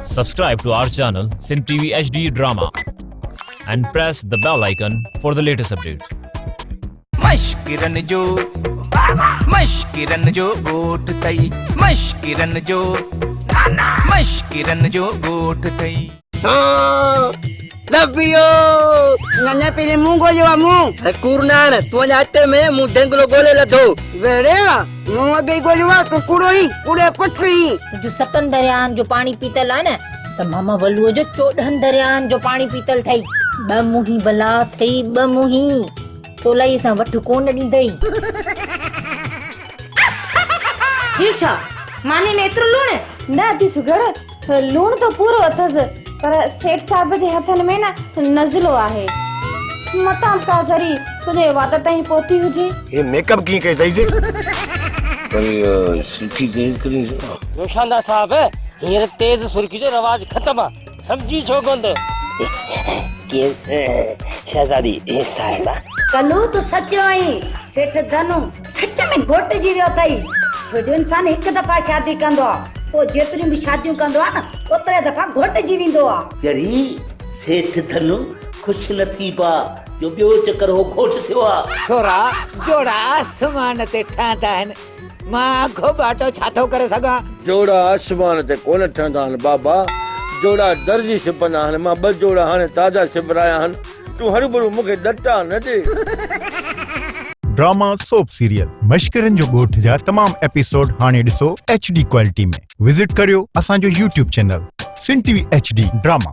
Subscribe to our channel Sin TV HD Drama and press the bell icon for the latest updates. मश्किरन जो गोट तई मश्किरन जो गोट तई Davio, nanya pilih munggo jua mung. Kurna, tuan jate me mudeng kalau gole lah tu. Berdewa, mung agak gole jua kurui, kuda putri. जो सतन दरियान जो पानी पीतल है न त मामा वलुओ जो 14 दरियान जो पानी पीतल थई ब मुही बला थई ब मुही तोलाई सा वठ कोन ॾींदई ही छा माने में एतिरो लूण न अति सुगड़ लूण तो पूरो अथस पर सेठ साहब जे हथन में न नज़लो आहे मतां का सरी तुझे वात ताईं पहुती हुजे ये मेकअप की के सही से पर सुर्खी तेज करी रोशाना साहब हीर तेज सुर्खी जो रवाज खत्म आ समझी छो गोंद के शहजादी ए साहिबा कलू तो सच आई सेठ धनु सच में घोट जी वियो तई छो जो इंसान एक दफा शादी कंदो ओ जेतरी भी शादियूं कंदो आ न ओतरे दफा घोट जी विंदो आ जरी सेठ धनु खुश नसीबा जो बियो चक्कर हो घोट थियो आ छोरा जोड़ा आसमान ते ठाता है मां खो बाटो छातो करे सगा जोड़ा आसमान ते कोन ठंदा हन बाबा जोड़ा दर्जी सिपंदा हन मां ब जोड़ा हाने ताजा सिबराया हन तू हरबरू मुखे डटा न दे ड्रामा सोप सीरियल मश्किरन जो गोठ जा तमाम एपिसोड हाने ॾिसो HD क्वालिटी में विजिट करियो असांजो YouTube चैनल सिन TV HD ड्रामा।